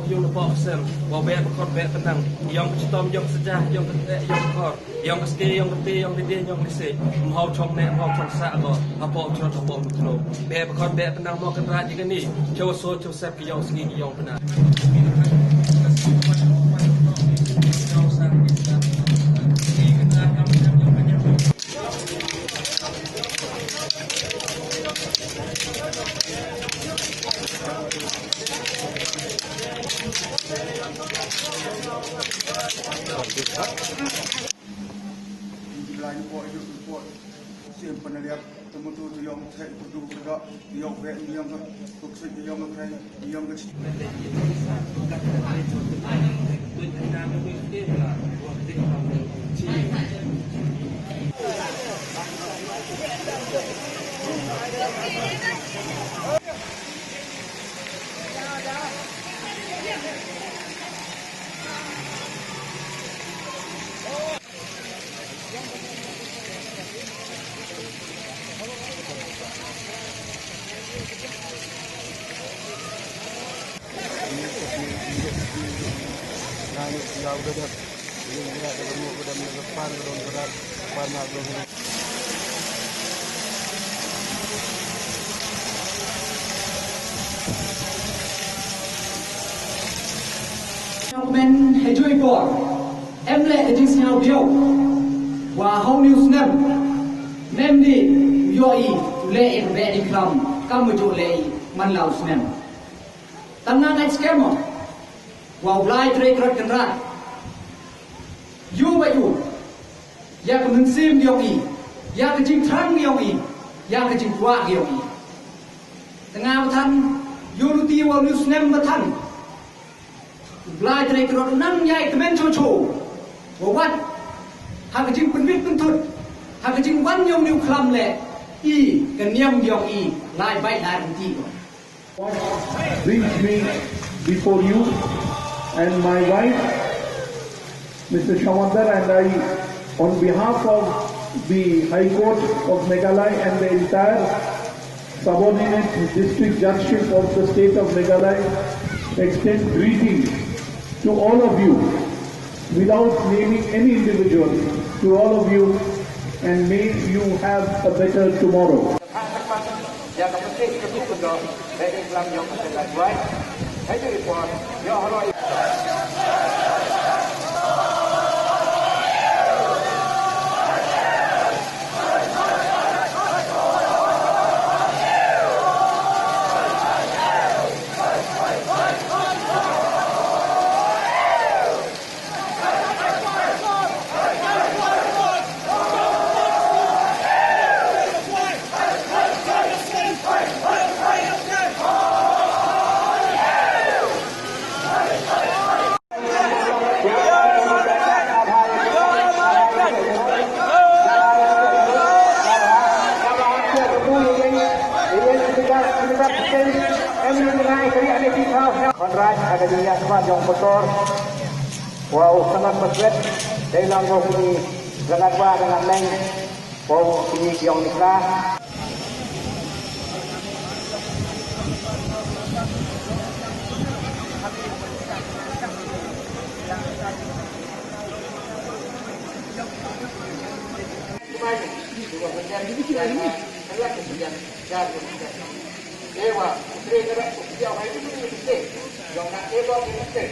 Yung lepas sen, bawa bekot bek tenang, yang cetom, yang sejah, yang ketek, yang kor, yang keski, yang keti, yang lidih, yang lisi, mau chong nek, mau chong sak go, apa cerot apa mutlo, bekot bek tenang mau kenrat juga ni, coba so coba sep yang segi yang benar. Lain buat itu buat siapa nak lihat temu tu yang saya tu juga yang baik yang sukses yang keren yang kecil. Men hejui por em lệ đi nhau biểu và hậu news nem đi yoi lệ về đi kram cam một chỗ lệ man lao nem tăng năng anh scam và lại trade rắcกันra yu ba yu ya cái mình sim điều gì ya cái chính thang điều gì ya cái chính qua điều gì tăng ngao thân yu lu ti wa news nem ba thân lại trade rắc năng nhai cái bên cho và wat hàng cái chính quân viết quân thuật hàng cái chính văn nhung điều klam lệ y cái niệm điều y lại bay lại một tí rồi. Brings me before you and my wife, Mr. Shamandar, and I, on behalf of the High Court of Meghalaya and the entire subordinate district judgeship of the state of Meghalaya, extend greetings to all of you, without naming any individual, to all of you, and may you have a better tomorrow. Konrad Akademia Semat yang kotor. Wow, sangat besar. Dari langkah ini dengan bah dengan neng. Wow, ini yang nikah. Ewa, putri kerap dia orang itu mesti, yang nak ewa mesti.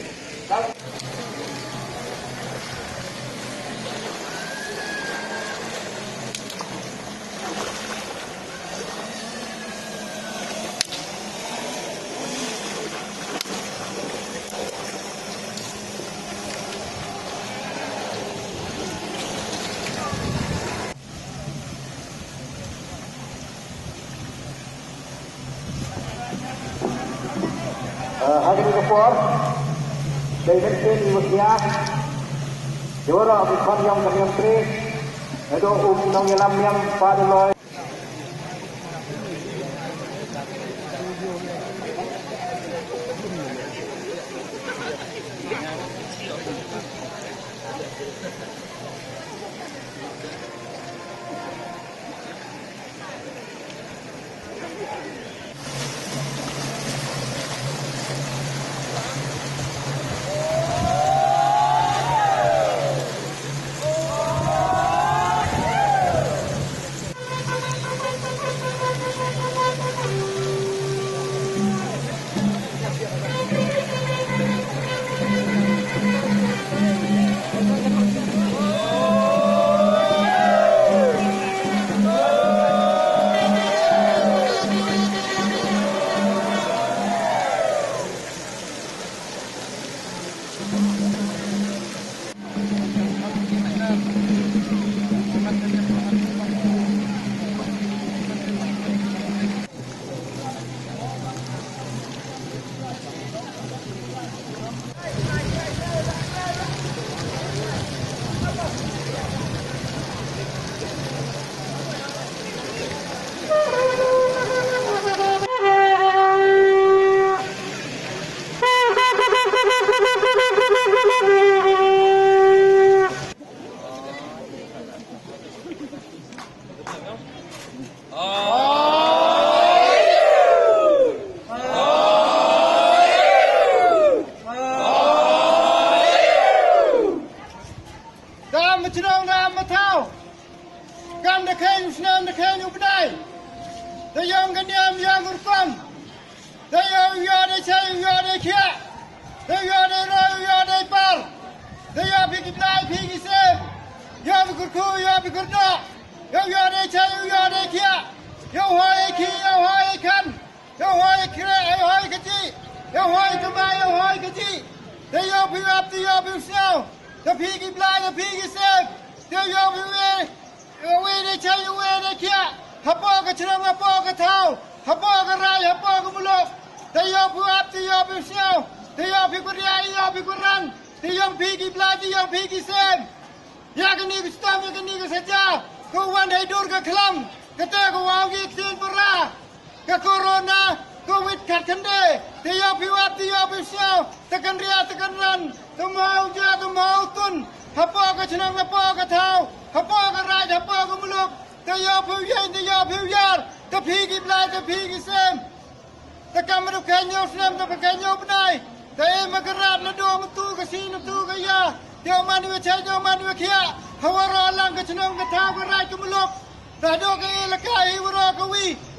Hadirin sekalian, David Kenny Wasia, Jora Bukhan yang kami tri, Edo Nong Yalam yang pada loy.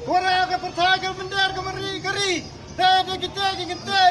Wara ka pertai ka bendera ka meri keri, kita kita.